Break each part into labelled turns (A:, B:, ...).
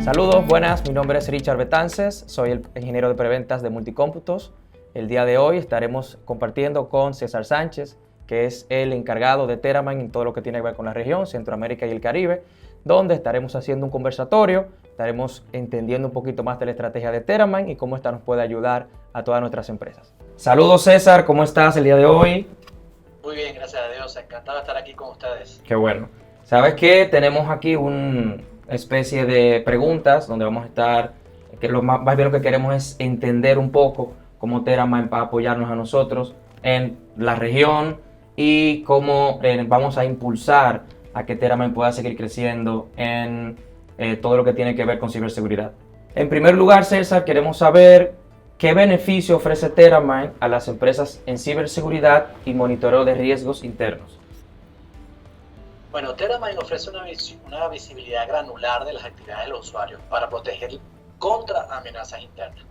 A: Saludos, buenas, mi nombre es Richard Betances, soy el ingeniero de preventas de Multicómputos. El día de hoy estaremos compartiendo con César Sánchez, que es el encargado de Theramine en todo lo que tiene que ver con la región, Centroamérica y el Caribe, donde estaremos haciendo un conversatorio, estaremos entendiendo un poquito más de la estrategia de Theramine y cómo esta nos puede ayudar a todas nuestras empresas. Saludos César, ¿cómo estás el día de hoy?
B: Muy bien, gracias a Dios, encantado de estar aquí con ustedes.
A: Qué bueno. ¿Sabes qué? Tenemos aquí una especie de preguntas donde vamos a estar, que más bien lo que queremos es entender un poco cómo Theramine va a apoyarnos a nosotros en la región y cómo vamos a impulsar a que Theramine pueda seguir creciendo en todo lo que tiene que ver con ciberseguridad. En primer lugar, César, queremos saber qué beneficio ofrece Theramine a las empresas en ciberseguridad y monitoreo de riesgos internos.
B: Bueno, Theramine ofrece una visibilidad granular de las actividades de los usuarios para proteger contra amenazas internas.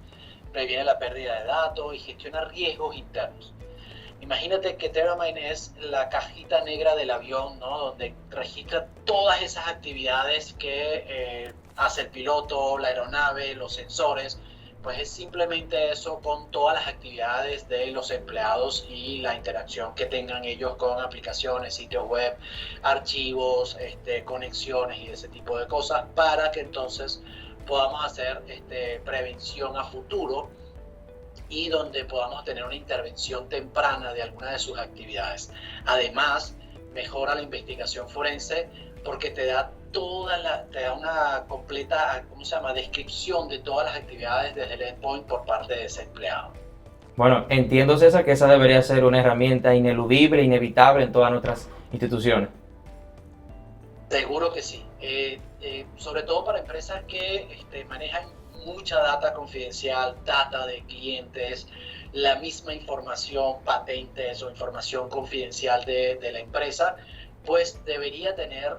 B: Previene la pérdida de datos y gestiona riesgos internos. Imagínate que Theramine es la cajita negra del avión, ¿no? Donde registra todas esas actividades que hace el piloto, la aeronave, los sensores. Pues es simplemente eso con todas las actividades de los empleados y la interacción que tengan ellos con aplicaciones, sitios web, archivos, conexiones y ese tipo de cosas, para que entonces podamos hacer prevención a futuro y donde podamos tener una intervención temprana de alguna de sus actividades. Además, mejora la investigación forense porque te da una completa, descripción de todas las actividades desde el endpoint por parte de ese empleado.
A: Bueno, entiendo, César, que esa debería ser una herramienta ineludible, inevitable en todas nuestras instituciones.
B: Seguro que sí. Sobre todo para empresas que manejan mucha data confidencial, data de clientes, la misma información, patentes o información confidencial de la empresa, pues debería tener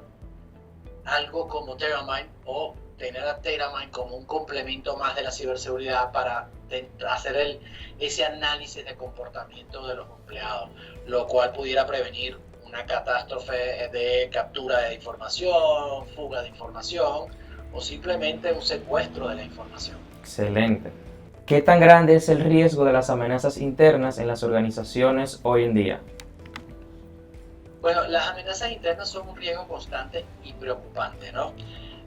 B: algo como Theramine o tener a Theramine como un complemento más de la ciberseguridad para hacer ese análisis de comportamiento de los empleados, lo cual pudiera prevenir una catástrofe de captura de información, fuga de información o simplemente un secuestro de la información.
A: Excelente. ¿Qué tan grande es el riesgo de las amenazas internas en las organizaciones hoy en día?
B: Bueno, las amenazas internas son un riesgo constante y preocupante, ¿no?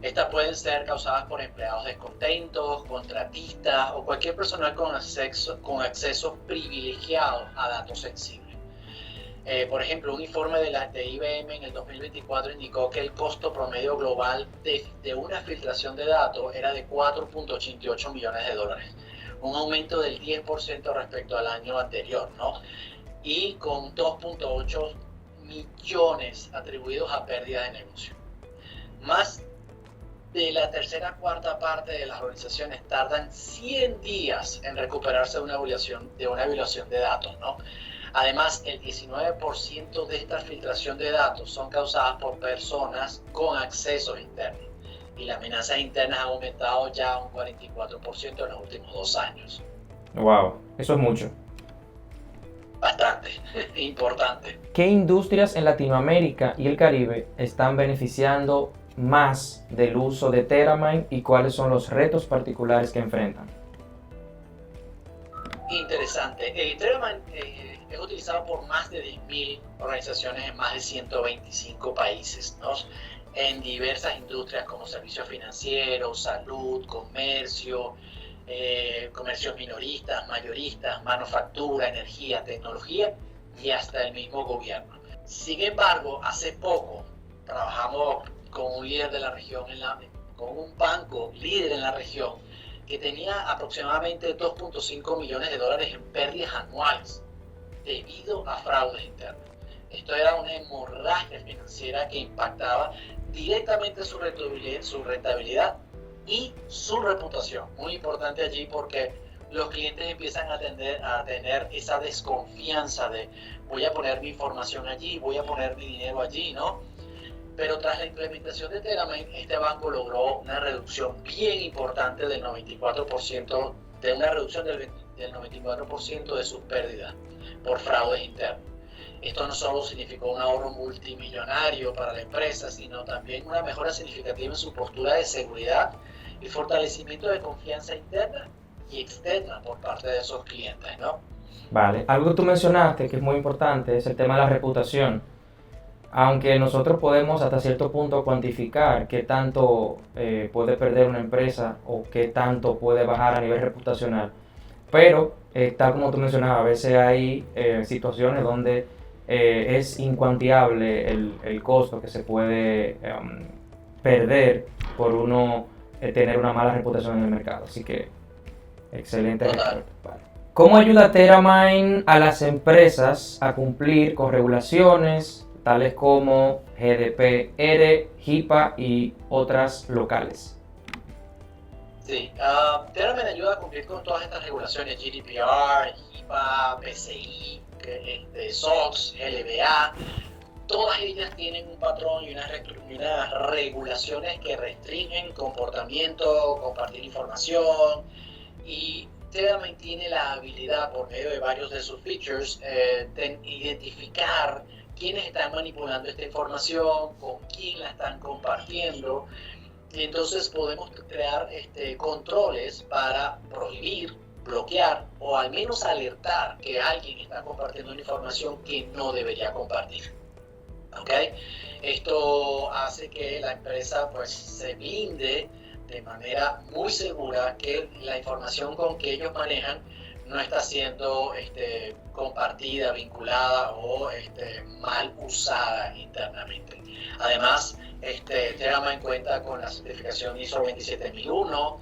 B: Estas pueden ser causadas por empleados descontentos, contratistas o cualquier personal con acceso privilegiado a datos sensibles. Por ejemplo, un informe de IBM en el 2024 indicó que el costo promedio global de una filtración de datos era de 4.88 millones de dólares, un aumento del 10% respecto al año anterior, ¿no? Y con 2.8 millones atribuidos a pérdidas de negocio. Más de la tercera cuarta parte de las organizaciones tardan 100 días en recuperarse de una violación de datos, ¿no? Además, el 19% de esta filtración de datos son causadas por personas con accesos internos y las amenazas internas han aumentado ya un 44% en los últimos 2 años.
A: Wow, eso es mucho.
B: Bastante importante.
A: ¿Qué industrias en Latinoamérica y el Caribe están beneficiando más del uso de Theramine y cuáles son los retos particulares que enfrentan?
B: Interesante. Theramine es utilizado por más de 10.000 organizaciones en más de 125 países, ¿no? En diversas industrias como servicios financieros, salud, comercios minoristas, mayoristas, manufactura, energía, tecnología y hasta el mismo gobierno. Sin embargo, hace poco trabajamos con un líder de la región, con un banco líder en la región que tenía aproximadamente 2.5 millones de dólares en pérdidas anuales debido a fraudes internos. Esto era una hemorragia financiera que impactaba directamente su rentabilidad y su reputación. Muy importante allí porque los clientes empiezan a tener esa desconfianza de voy a poner mi información allí, voy a poner mi dinero allí, ¿no? Pero tras la implementación de Theramine, este banco logró una reducción bien importante del 94%, del 94% de sus pérdidas por fraudes internos. Esto no solo significó un ahorro multimillonario para la empresa, sino también una mejora significativa en su postura de seguridad y fortalecimiento de confianza interna y externa por parte de esos clientes, ¿no?
A: Vale, algo que tú mencionaste que es muy importante es el tema de la reputación. Aunque nosotros podemos hasta cierto punto cuantificar qué tanto puede perder una empresa o qué tanto puede bajar a nivel reputacional, pero tal como tú mencionabas, a veces hay situaciones donde es incuantiable el costo que se puede perder por uno tener una mala reputación en el mercado. Así que, excelente
B: Total.
A: respuesta. Vale. ¿Cómo ayuda Terramine a las empresas a cumplir con regulaciones tales como GDPR, HIPAA y otras locales?
B: Sí, Terra me ayuda a cumplir con todas estas regulaciones, GDPR, HIPAA, PCI, SOX, LBA. Todas ellas tienen un patrón y unas regulaciones que restringen comportamiento, compartir información, y Terra tiene la habilidad, por medio de varios de sus features, de identificar quiénes están manipulando esta información, con quién la están compartiendo. Y entonces podemos crear controles para prohibir, bloquear o al menos alertar que alguien está compartiendo una información que no debería compartir. ¿Okay? Esto hace que la empresa pues se blinde de manera muy segura que la información con que ellos manejan no está siendo compartida, vinculada o mal usada internamente. Además, Terramine cuenta con la certificación ISO 27001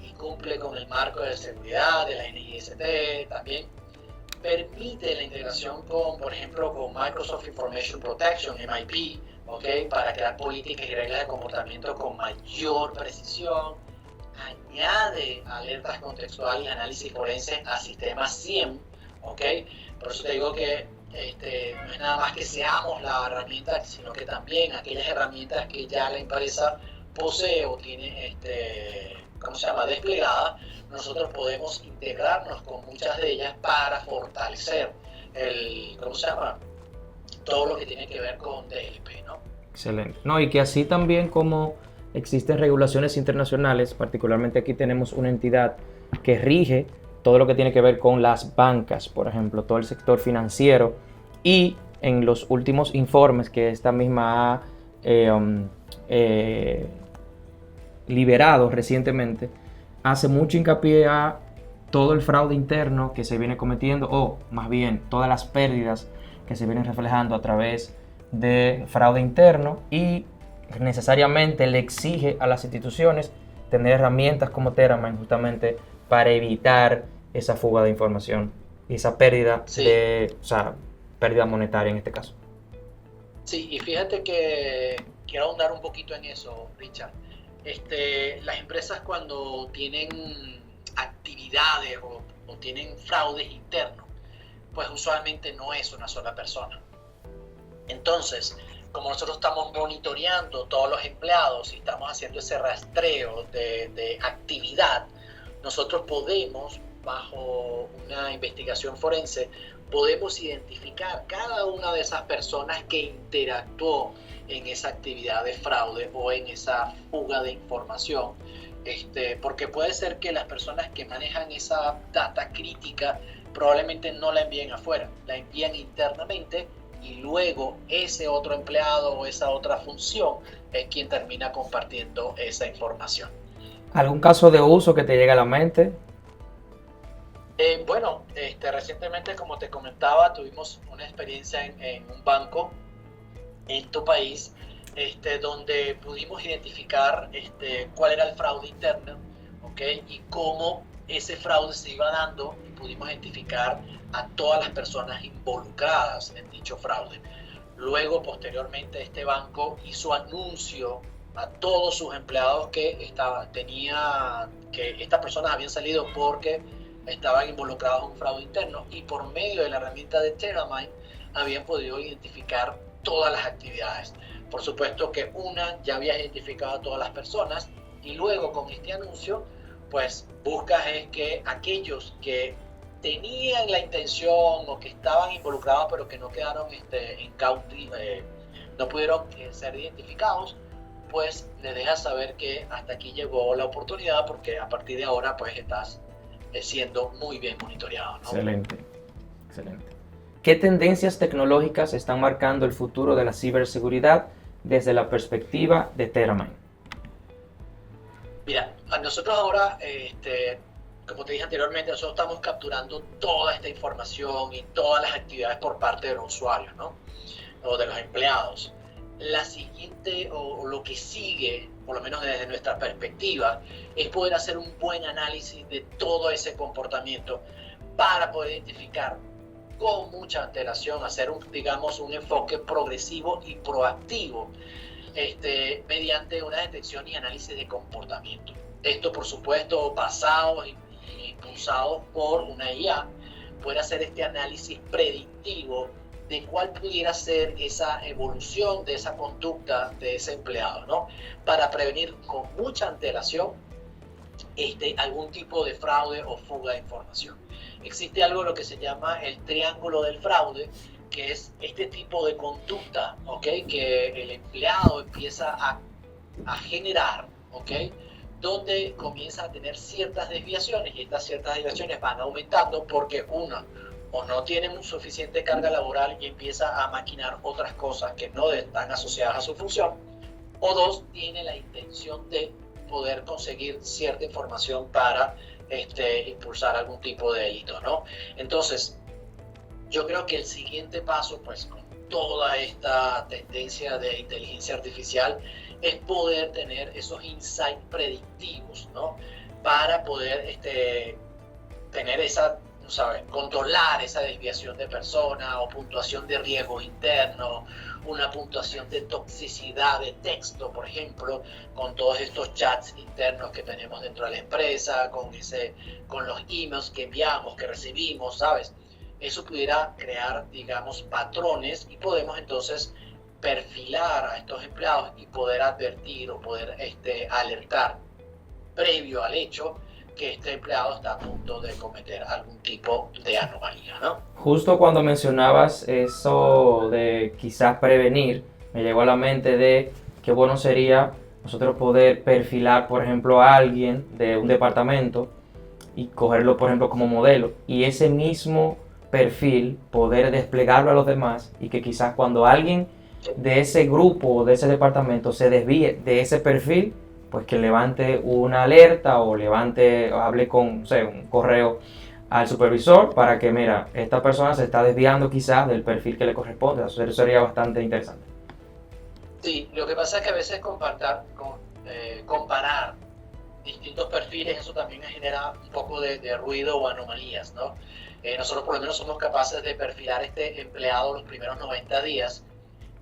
B: y cumple con el marco de seguridad de la NIST. También permite la integración con, por ejemplo, con Microsoft Information Protection, MIP, ¿okay? Para crear políticas y reglas de comportamiento con mayor precisión. Añade alertas contextuales y análisis forense a sistemas SIEM, ¿okay? Por eso te digo que no es nada más que seamos la herramienta, sino que también aquellas herramientas que ya la empresa posee o tiene, desplegada, nosotros podemos integrarnos con muchas de ellas para fortalecer todo lo que tiene que ver con DLP, ¿no?
A: Excelente. No, y que así también como existen regulaciones internacionales, particularmente aquí tenemos una entidad que rige todo lo que tiene que ver con las bancas, por ejemplo, todo el sector financiero, y en los últimos informes que esta misma ha liberado recientemente, hace mucho hincapié a todo el fraude interno que se viene cometiendo, o más bien todas las pérdidas que se vienen reflejando a través de fraude interno, y necesariamente le exige a las instituciones tener herramientas como Terramine justamente para evitar esa fuga de información y esa pérdida pérdida monetaria en este caso.
B: Sí, y fíjate que quiero ahondar un poquito en eso, Richard. Las empresas cuando tienen actividades o tienen fraudes internos, pues usualmente no es una sola persona. Entonces, como nosotros estamos monitoreando todos los empleados y estamos haciendo ese rastreo de actividad, nosotros podemos, bajo una investigación forense, podemos identificar cada una de esas personas que interactuó en esa actividad de fraude o en esa fuga de información, porque puede ser que las personas que manejan esa data crítica probablemente no la envíen afuera, la envían internamente, y luego ese otro empleado o esa otra función es quien termina compartiendo esa información.
A: ¿Algún caso de uso que te llegue a la mente?
B: Recientemente, como te comentaba, tuvimos una experiencia en un banco en tu país, donde pudimos identificar cuál era el fraude interno, ¿okay? Y cómo ese fraude se iba dando, y pudimos identificar a todas las personas involucradas en dicho fraude. Luego, posteriormente, este banco hizo anuncio a todos sus empleados que estas personas habían salido porque estaban involucrados en un fraude interno, y por medio de la herramienta de Terramine habían podido identificar todas las actividades. Por supuesto que una ya había identificado a todas las personas, y luego con este anuncio pues buscas es que aquellos que tenían la intención o que estaban involucrados pero que no quedaron no pudieron ser identificados, pues le dejas saber que hasta aquí llegó la oportunidad, porque a partir de ahora pues estás siendo muy bien monitoreado, ¿no?
A: Excelente, excelente. ¿Qué tendencias tecnológicas están marcando el futuro de la ciberseguridad desde la perspectiva de Teramind?
B: Mira, a nosotros ahora, como te dije anteriormente, nosotros estamos capturando toda esta información y todas las actividades por parte de los usuarios, ¿no? O de los empleados. La siguiente, o lo que sigue, por lo menos desde nuestra perspectiva, es poder hacer un buen análisis de todo ese comportamiento para poder identificar con mucha antelación, hacer un enfoque progresivo y proactivo mediante una detección y análisis de comportamiento. Esto, por supuesto, basado e impulsado por una IA, puede hacer este análisis predictivo de cuál pudiera ser esa evolución de esa conducta de ese empleado, ¿no? Para prevenir con mucha antelación algún tipo de fraude o fuga de información. Existe algo lo que se llama el triángulo del fraude, que es este tipo de conducta, ¿okay? Que el empleado empieza a generar, ¿okay? Donde comienza a tener ciertas desviaciones, y estas ciertas desviaciones van aumentando porque uno o no tiene suficiente carga laboral y empieza a maquinar otras cosas que no están asociadas a su función, o dos, tiene la intención de poder conseguir cierta información para impulsar algún tipo de delito, ¿no? Entonces, yo creo que el siguiente paso, pues con toda esta tendencia de inteligencia artificial, es poder tener esos insights predictivos, ¿no? Para poder tener esa, ¿sabes? Controlar esa desviación de persona o puntuación de riesgo interno, una puntuación de toxicidad de texto, por ejemplo, con todos estos chats internos que tenemos dentro de la empresa, con los emails que enviamos, que recibimos, ¿sabes? Eso pudiera crear, digamos, patrones, y podemos entonces perfilar a estos empleados y poder advertir o poder alertar previo al hecho que este empleado está a punto de cometer algún tipo de anomalía, ¿no?
A: Justo cuando mencionabas eso de quizás prevenir, me llegó a la mente de qué bueno sería nosotros poder perfilar, por ejemplo, a alguien de un departamento y cogerlo, por ejemplo, como modelo, y ese mismo perfil poder desplegarlo a los demás, y que quizás cuando alguien de ese grupo o de ese departamento se desvíe de ese perfil, pues que levante una alerta o hable con, no sé, un correo al supervisor para que, mira, esta persona se está desviando quizás del perfil que le corresponde. Eso sería bastante interesante.
B: Sí, lo que pasa es que a veces comparar distintos perfiles, eso también genera un poco de ruido o anomalías, ¿no? Nosotros por lo menos somos capaces de perfilar este empleado los primeros 90 días,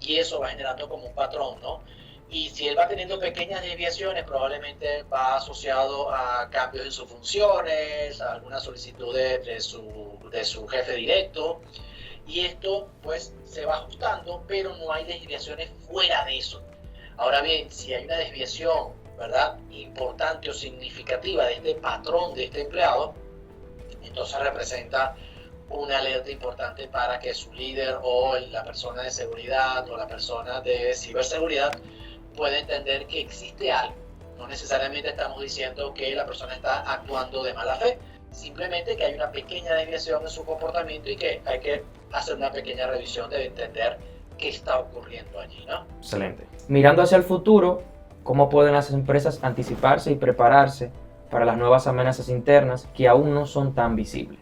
B: y eso va generando como un patrón, ¿no? Y si él va teniendo pequeñas desviaciones, probablemente va asociado a cambios en sus funciones, a alguna solicitud de su jefe directo, y esto pues se va ajustando, pero no hay desviaciones fuera de eso. Ahora bien, si hay una desviación, ¿verdad?, importante o significativa de este patrón de este empleado, entonces representa una alerta importante para que su líder o la persona de seguridad o la persona de ciberseguridad pueda entender que existe algo. No necesariamente estamos diciendo que la persona está actuando de mala fe, simplemente que hay una pequeña desviación en su comportamiento y que hay que hacer una pequeña revisión de entender qué está ocurriendo allí, ¿no?
A: Excelente. Mirando hacia el futuro, ¿cómo pueden las empresas anticiparse y prepararse para las nuevas amenazas internas que aún no son tan visibles?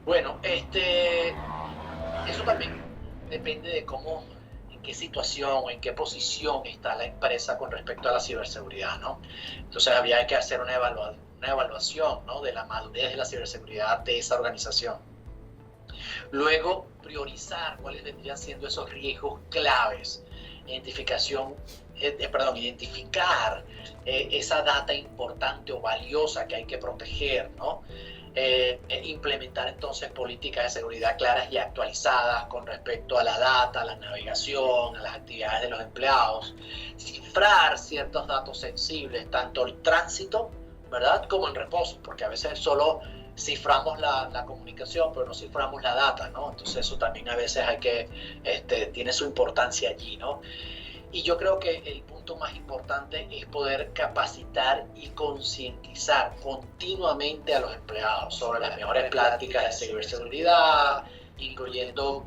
B: Bueno, eso también depende de en qué situación o en qué posición está la empresa con respecto a la ciberseguridad, ¿no? Entonces había que hacer una evaluación, ¿no?, de la madurez de la ciberseguridad de esa organización. Luego, priorizar cuáles vendrían siendo esos riesgos claves. Identificar esa data importante o valiosa que hay que proteger, ¿no? Implementar entonces políticas de seguridad claras y actualizadas con respecto a la data, a la navegación, a las actividades de los empleados, cifrar ciertos datos sensibles, tanto el tránsito, ¿verdad?, como el reposo, porque a veces solo ciframos la comunicación, pero no ciframos la data, ¿no? Entonces eso también a veces tiene su importancia allí, ¿no? Y yo creo que el punto más importante es poder capacitar y concientizar continuamente a los empleados sobre las mejores prácticas de ciberseguridad, incluyendo,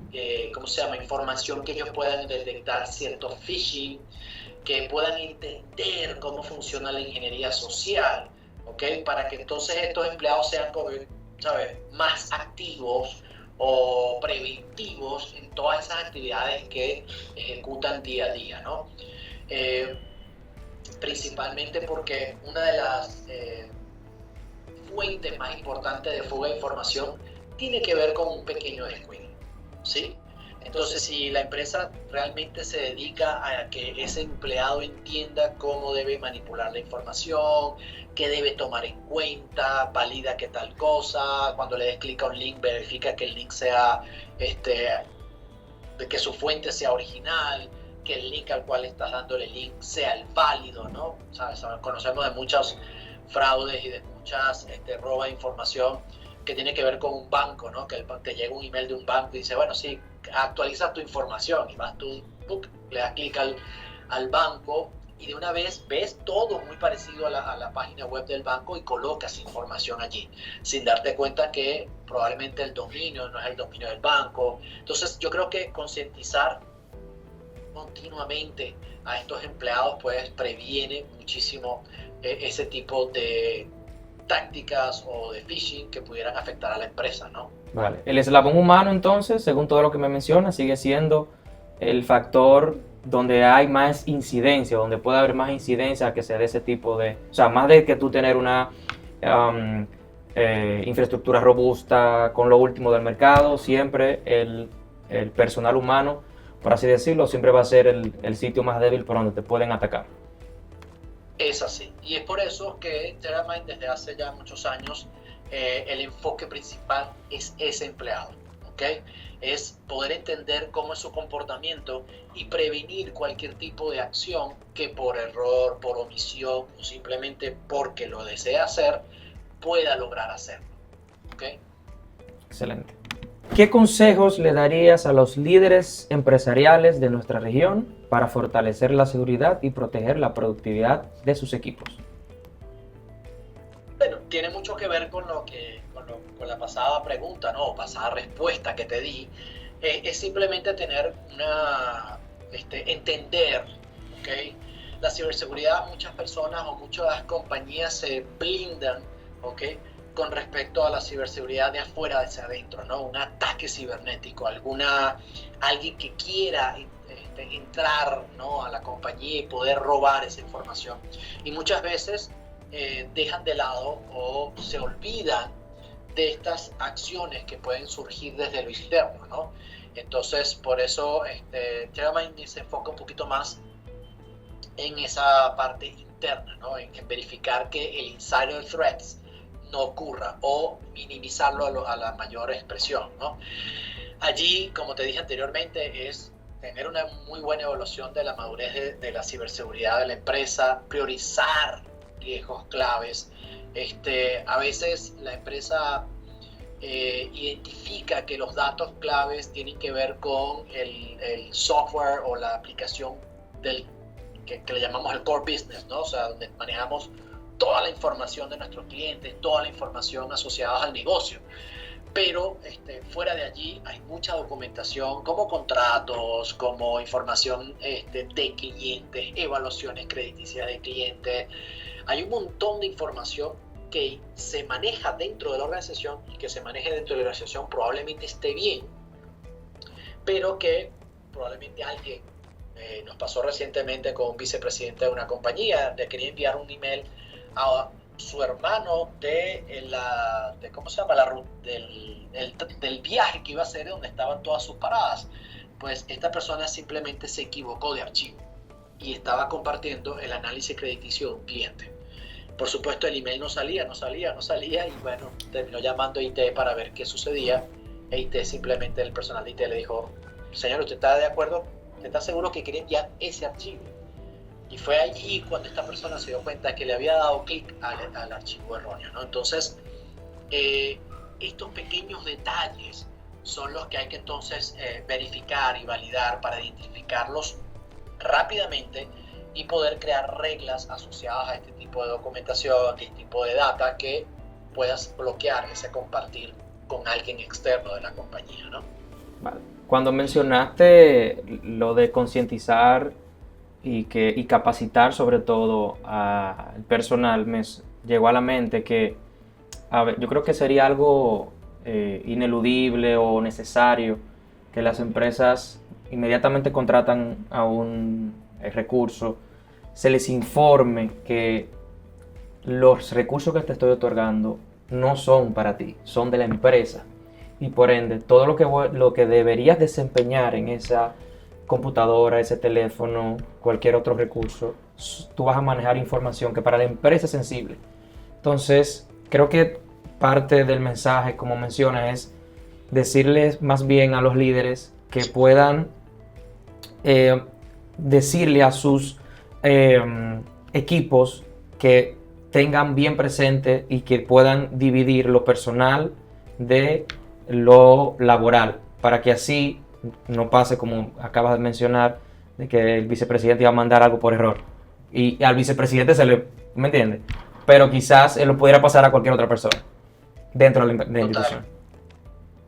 B: ¿cómo se llama?, información que ellos puedan detectar cierto phishing, que puedan entender cómo funciona la ingeniería social, ¿ok? Para que entonces estos empleados sean, ¿sabes?, más activos o preventivos en todas esas actividades que ejecutan día a día, ¿no? Principalmente porque una de las fuentes más importantes de fuga de información tiene que ver con un pequeño descuido, ¿sí? Entonces, si la empresa realmente se dedica a que ese empleado entienda cómo debe manipular la información, qué debe tomar en cuenta, valida qué tal cosa, cuando le des clic a un link, verifica que el link sea, de que su fuente sea original, que el link al cual estás dándole link sea el válido, ¿no? ¿Sabes? Conocemos de muchos fraudes y de muchas roba de información que tiene que ver con un banco, ¿no? Que te llega un email de un banco y dice, bueno, sí, actualiza tu información, y vas tú, le das clic al banco y de una vez ves todo muy parecido a la página web del banco y colocas información allí, sin darte cuenta que probablemente el dominio no es el dominio del banco. Entonces yo creo que concientizar continuamente a estos empleados pues previene muchísimo ese tipo de tácticas o de phishing que pudieran afectar a la empresa, ¿no?
A: Vale. El eslabón humano, entonces, según todo lo que me menciona, sigue siendo el factor donde hay más incidencia, donde puede haber más incidencia que se dé ese tipo de... O sea, más de que tú tener una infraestructura robusta con lo último del mercado, siempre el personal humano, por así decirlo, siempre va a ser el sitio más débil por donde te pueden atacar.
B: Es así. Y es por eso que TerraMind desde hace ya muchos años el enfoque principal es ese empleado, ¿ok? Es poder entender cómo es su comportamiento y prevenir cualquier tipo de acción que por error, por omisión o simplemente porque lo desea hacer, pueda lograr hacerlo, ¿ok?
A: Excelente. ¿Qué consejos le darías a los líderes empresariales de nuestra región para fortalecer la seguridad y proteger la productividad de sus equipos?
B: Bueno, tiene mucho que ver con con la pasada pregunta, ¿no? O pasada respuesta que te di. Es simplemente tener entender, ¿ok? La ciberseguridad, muchas personas o muchas compañías se blindan, ¿ok?, con respecto a la ciberseguridad de afuera hacia adentro, ¿no? Un ataque cibernético, alguien que quiera entrar, ¿no?, a la compañía y poder robar esa información. Y muchas veces dejan de lado o se olvidan de estas acciones que pueden surgir desde lo externo, ¿no? Entonces, por eso TerraMind se enfoca un poquito más en esa parte interna, ¿no? En verificar que el insider threats no ocurra o minimizarlo a la mayor expresión, ¿no? Allí, como te dije anteriormente, es tener una muy buena evaluación de la madurez de la ciberseguridad de la empresa, priorizar riesgos claves. A veces la empresa identifica que los datos claves tienen que ver con el software o la aplicación que le llamamos el core business, ¿no? O sea, donde manejamos toda la información de nuestros clientes, toda la información asociada al negocio. Pero fuera de allí hay mucha documentación como contratos, como información de clientes, evaluaciones crediticias de clientes. Hay un montón de información que se maneja dentro de la organización y que se maneje dentro de la organización probablemente esté bien, pero que probablemente alguien, nos pasó recientemente con un vicepresidente de una compañía, le quería enviar un email a su hermano ¿cómo se llama? Del viaje que iba a hacer, donde estaban todas sus paradas. Pues esta persona simplemente se equivocó de archivo y estaba compartiendo el análisis crediticio de un cliente. Por supuesto, el email no salía y bueno, terminó llamando a IT para ver qué sucedía. E IT, simplemente el personal de IT le dijo: señor, ¿usted está de acuerdo? ¿Usted está seguro que quiere enviar ese archivo? Y fue allí cuando esta persona se dio cuenta que le había dado clic al archivo erróneo, ¿no? Entonces, estos pequeños detalles son los que hay que entonces verificar y validar para identificar los rápidamente y poder crear reglas asociadas a este tipo de documentación, este tipo de data que puedas bloquear ese compartir con alguien externo de la compañía, ¿no?
A: Vale. Cuando mencionaste lo de concientizar y capacitar sobre todo al personal, me llegó a la mente que yo creo que sería algo ineludible o necesario que las empresas inmediatamente contratan a un recurso, se les informe que los recursos que te estoy otorgando no son para ti, son de la empresa. Y por ende, todo lo que deberías desempeñar en esa computadora, ese teléfono, cualquier otro recurso, tú vas a manejar información que para la empresa es sensible. Entonces, creo que parte del mensaje, como menciona, es decirles más bien a los líderes que puedan decirle a sus equipos que tengan bien presente y que puedan dividir lo personal de lo laboral, para que así no pase como acabas de mencionar, de que el vicepresidente iba a mandar algo por error y al vicepresidente se le, ¿me entiendes? Pero quizás lo pudiera pasar a cualquier otra persona dentro de la institución.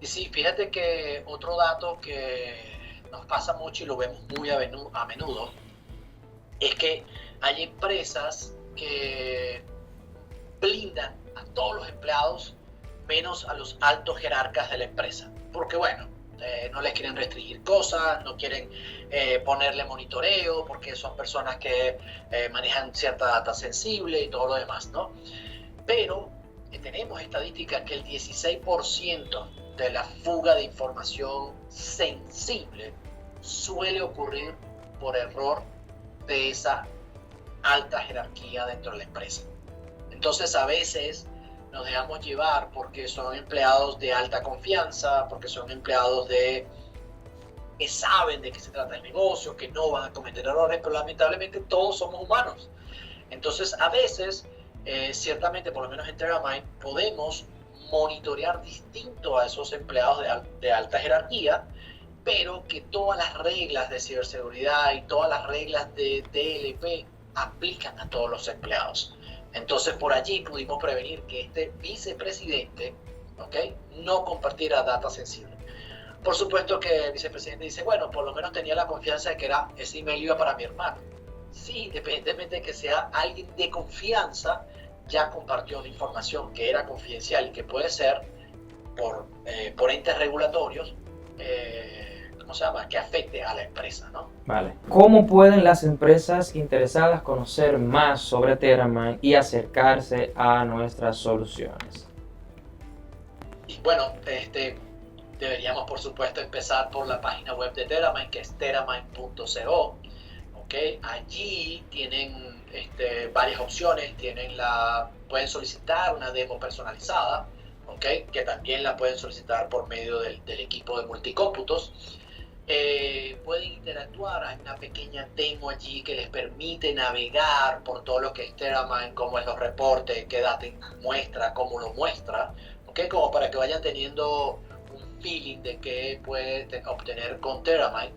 B: Y sí, fíjate que otro dato que nos pasa mucho y lo vemos muy a menudo es que hay empresas que blindan a todos los empleados menos a los altos jerarcas de la empresa, porque bueno, no les quieren restringir cosas, no quieren ponerle monitoreo, porque son personas que manejan cierta data sensible y todo lo demás, ¿no? Pero tenemos estadísticas que el 16% de la fuga de información sensible suele ocurrir por error de esa alta jerarquía dentro de la empresa. Entonces a veces nos dejamos llevar porque son empleados de alta confianza, porque son empleados que saben de qué se trata el negocio, que no van a cometer errores, pero lamentablemente todos somos humanos. Entonces a veces, ciertamente, por lo menos en Terramind, podemos monitorear distinto a esos empleados de alta jerarquía, pero que todas las reglas de ciberseguridad y todas las reglas de DLP aplican a todos los empleados. Entonces por allí pudimos prevenir que este vicepresidente, ¿okay?, no compartiera data sensible. Por supuesto que el vicepresidente dice, bueno, por lo menos tenía la confianza de que ese email iba para mi hermano. Sí, independientemente de que sea alguien de confianza, ya compartió una información que era confidencial y que puede ser por entes regulatorios, que afecte a la empresa, ¿no?
A: Vale. ¿Cómo pueden las empresas interesadas conocer más sobre Terramind y acercarse a nuestras soluciones?
B: Y bueno, deberíamos por supuesto empezar por la página web de Terramind, que es terramind.co. ¿Okay? Allí tienen varias opciones, pueden solicitar una demo personalizada, ¿okay?, que también la pueden solicitar por medio del equipo de multicómputos. Pueden interactuar, hay una pequeña demo allí que les permite navegar por todo lo que es Terramind, cómo es los reportes, qué data muestra, cómo lo muestra, ¿okay?, como para que vayan teniendo un feeling de qué pueden obtener con Terramind,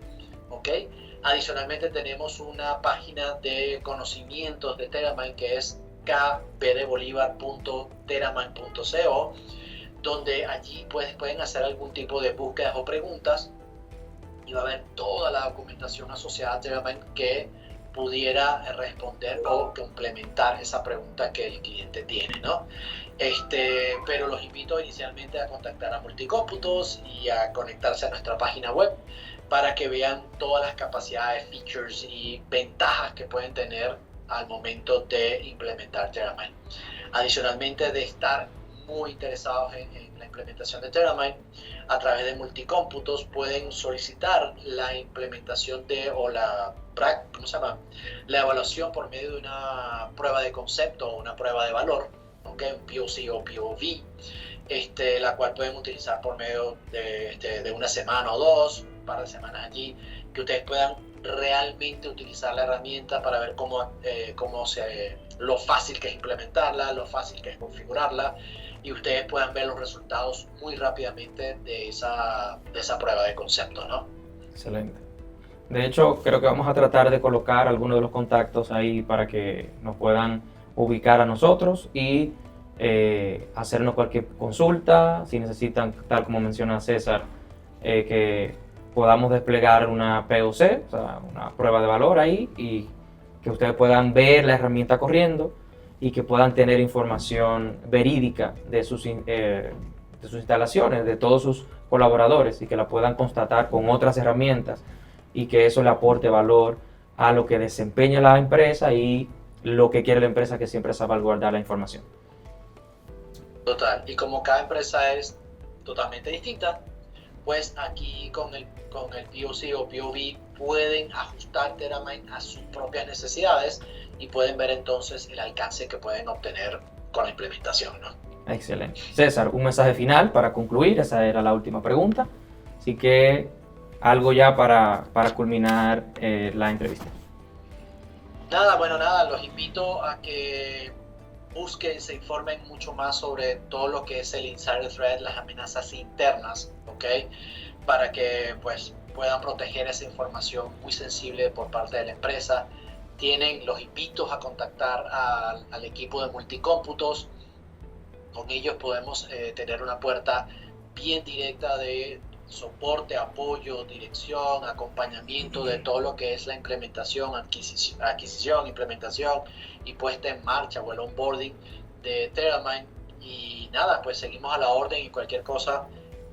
B: ¿okay? Adicionalmente tenemos una página de conocimientos de Terramind que es kbdbolivar.terramind.co, donde allí pueden hacer algún tipo de búsquedas o preguntas y va a haber toda la documentación asociada a Terramind que pudiera responder o complementar esa pregunta que el cliente tiene, ¿no? Pero los invito inicialmente a contactar a Multicómputos y a conectarse a nuestra página web para que vean todas las capacidades, features y ventajas que pueden tener al momento de implementar Terramind. Adicionalmente, de estar muy interesados en la implementación de Terramind, a través de Multicómputos pueden solicitar la implementación la evaluación por medio de una prueba de concepto o una prueba de valor, ¿okay?, un POC o POV, la cual pueden utilizar por medio de una semana o dos, un par de semanas allí, que ustedes puedan realmente utilizar la herramienta para ver lo fácil que es implementarla, lo fácil que es configurarla, y ustedes puedan ver los resultados muy rápidamente de esa prueba de concepto, ¿no?
A: Excelente. De hecho, creo que vamos a tratar de colocar algunos de los contactos ahí para que nos puedan ubicar a nosotros y hacernos cualquier consulta. Si necesitan, tal como menciona César, que podamos desplegar una POC, o sea, una prueba de valor ahí, y que ustedes puedan ver la herramienta corriendo y que puedan tener información verídica de sus instalaciones, de todos sus colaboradores, y que la puedan constatar con otras herramientas y que eso le aporte valor a lo que desempeña la empresa y lo que quiere la empresa, que siempre es salvaguardar la información.
B: Total, y como cada empresa es totalmente distinta, pues aquí con el POC o POV pueden ajustar Teramind a sus propias necesidades y pueden ver entonces el alcance que pueden obtener con la implementación, ¿no?
A: Excelente. César, un mensaje final para concluir, esa era la última pregunta, así que algo ya para culminar la entrevista.
B: Nada, los invito a que busquen, se informen mucho más sobre todo lo que es el insider threat, las amenazas internas, ¿ok? Para que pues puedan proteger esa información muy sensible por parte de la empresa. Los invito a contactar al equipo de Multicómputos. Con ellos podemos tener una puerta bien directa de soporte, apoyo, dirección, acompañamiento de todo lo que es la implementación, adquisición, implementación y puesta en marcha o el onboarding de Teramind. Y nada, pues seguimos a la orden y cualquier cosa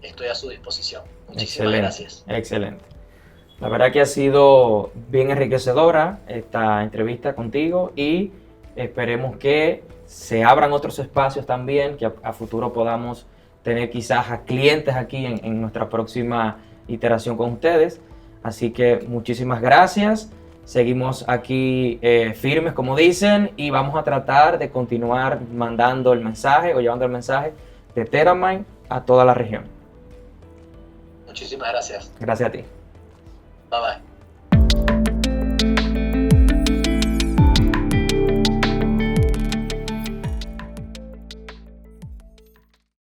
B: estoy a su disposición. Muchísimas gracias.
A: Excelente. La verdad que ha sido bien enriquecedora esta entrevista contigo y esperemos que se abran otros espacios también, que a futuro podamos tener quizás a clientes aquí en nuestra próxima iteración con ustedes. Así que muchísimas gracias. Seguimos aquí firmes, como dicen, y vamos a tratar de continuar mandando el mensaje o llevando el mensaje de Teramind a toda la región.
B: Muchísimas gracias.
A: Gracias a ti.
B: Bye bye.